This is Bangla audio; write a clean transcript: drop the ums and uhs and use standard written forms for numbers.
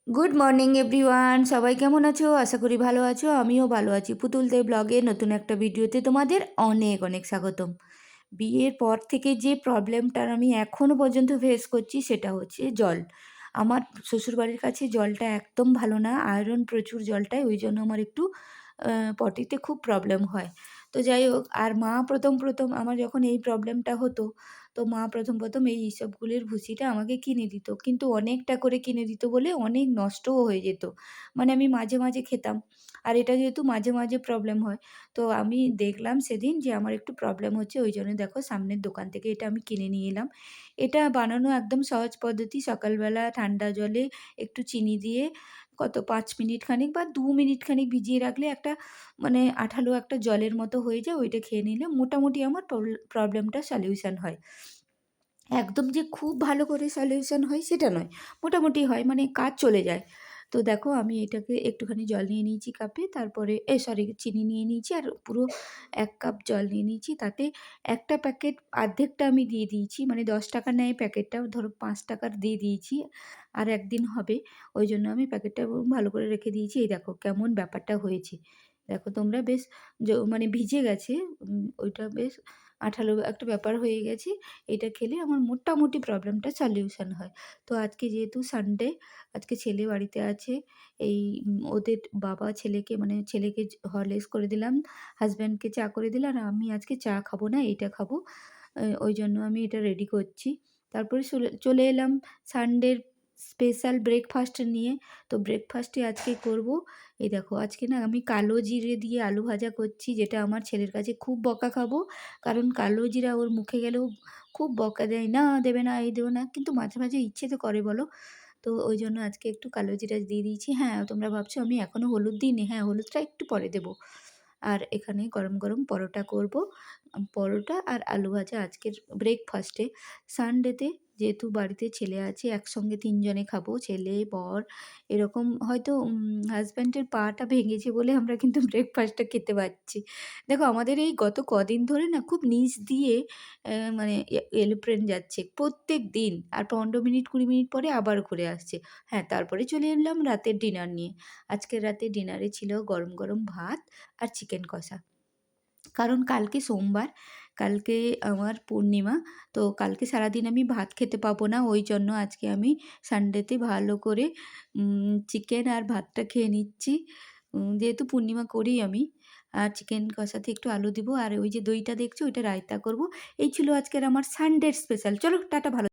গুড মর্নিং এভরিওয়ান, সবাই কেমন আছো? আশা করি ভালো আছো। আমিও ভালো আছি। পুতুল দে ব্লগে নতুন একটা ভিডিওতে তোমাদের অনেক অনেক স্বাগতম। বিয়ের পর থেকে যে প্রবলেমটার আমি এখনও পর্যন্ত ফেস করছি সেটা হচ্ছে জল। আমার শ্বশুরবাড়ির কাছে জলটা একদম ভালো না, আয়রন প্রচুর জলটায়, ওই জন্য আমার একটু পটিতে খুব প্রবলেম হয়। তো যাই হোক, আর মা প্রথম আমার যখন এই প্রবলেমটা হতো, তো মা প্রথম এই ইসবগুলের ভুসিটা আমাকে কিনে দিত। কিন্তু অনেকটা করে কিনে দিত বলে অনেক নষ্টও হয়ে যেত। মানে আমি মাঝে মাঝে খেতাম। আর এটা যেহেতু মাঝে মাঝে প্রবলেম হয়, তো আমি দেখলাম সেদিন যে আমার একটু প্রবলেম হচ্ছে, ওই জন্য দেখো সামনের দোকান থেকে এটা আমি কিনে নিয়ে এলাম। এটা বানানো একদম সহজ পদ্ধতি। সকালবেলা ঠান্ডা জলে একটু চিনি দিয়ে কত ৫ মিনিট খানিক বা ২ মিনিট খানিক ভিজিয়ে রাখলে একটা মানে আঠালো একটা জলের মতো হয়ে যায়। ওইটা খেয়ে নিলে মোটামুটি আমার প্রবলেমটা সলিউশন হয়। একদম যে খুব ভালো করে সলিউশন হয় সেটা নয়, মোটামুটি হয়, মানে কাজ চলে যায়। তো দেখো আমি এটাকে একটুখানি জল নিয়ে নিয়েছি কাপে, তারপরে সরি চিনি নিয়ে নিয়েছি, আর পুরো ১ কাপ জল নিয়ে নিয়েছি। তাতে একটা প্যাকেট অর্ধেকটা আমি দিয়ে দিয়েছি, মানে ১০ টাকা নেয় প্যাকেটটা, ধরো ৫ টাকার দিয়ে দিয়েছি। আর একদিন হবে, ওই জন্য আমি প্যাকেটটা ভালো করে রেখে দিয়েছি। এই দেখো কেমন ব্যাপারটা হয়েছে। দেখো তোমরা বেশ মানে ভিজে গেছে, ওইটা বেশ আঠালো একটা ব্যাপার হয়ে গেছে। এটা খেলে আমার মোটামুটি প্রবলেমটা সলিউশন হয়। তো আজকে যেহেতু সানডে, আজকে ছেলে বাড়িতে আছে। এই ওদের বাবা ছেলেকে, মানে ছেলেকে হরলিক্স করে দিলাম, হাসব্যান্ডকে চা করে দিলাম, আর আমি আজকে চা খাবো না, এইটা খাবো। ওই জন্য আমি এটা রেডি করছি। তারপরে চলে এলাম সানডের স্পেশাল ব্রেকফাস্ট নিয়ে। তো ব্রেকফাস্টে আজকে করব, এই দেখো আজকে না আমি কালো জিরে দিয়ে আলু ভাজা করছি, যেটা আমার ছেলের কাছে খুব বকা খাবো। কারণ কালো জিরা ওর মুখে গেলেও খুব বকা দেয়, "না দেবে না, এই দেবো না।" কিন্তু মাঝে মাঝে ইচ্ছে তো করে বলো? তো ওই জন্য আজকে একটু কালো জিরা দিয়ে দিয়েছি। হ্যাঁ, তোমরা ভাবছো আমি এখনও হলুদ দিইনি। হ্যাঁ, হলুদটা একটু পরে দেবো। আর এখানে গরম গরম পরোটা করব। পরোটা আর আলু ভাজা আজকের ব্রেকফাস্টে। সানডেতে যেহেতু বাড়িতে ছেলে আছে, একসঙ্গে ৩ জনে খাবো। ছেলে, বর, এরকম হয়তো হাসব্যান্ডের পাটা ভেঙেছে বলে আমরা কিন্তু ব্রেকফাস্টটা খেতে পারছি। দেখো আমাদের এই গত কদিন ধরে না খুব নিচ দিয়ে মানে এরোপ্লেন যাচ্ছে প্রত্যেকদিন। আর ১৫ মিনিট ২০ মিনিট পরে আবার ঘুরে আসছে। হ্যাঁ, তারপরে চলে এলাম রাতের ডিনার নিয়ে। আজকের রাতে ডিনারে ছিল গরম গরম ভাত আর চিকেন কষা। কারণ কালকে সোমবার, কালকে আমার পূর্ণিমা। তো কালকে সারাদিন আমি ভাত খেতে পাবো না। ওই জন্য আজকে আমি সানডেতে ভালো করে চিকেন আর ভাতটা খেয়ে নিচ্ছি। যেহেতু পূর্ণিমা করি আমি। আর চিকেন কষাতে একটু আলু দিব, আর ওই যে দইটা দেখছো ওইটা রায়তা করব। এই ছিল আজকের আমার সানডের স্পেশাল। চলো টাটা, ভালো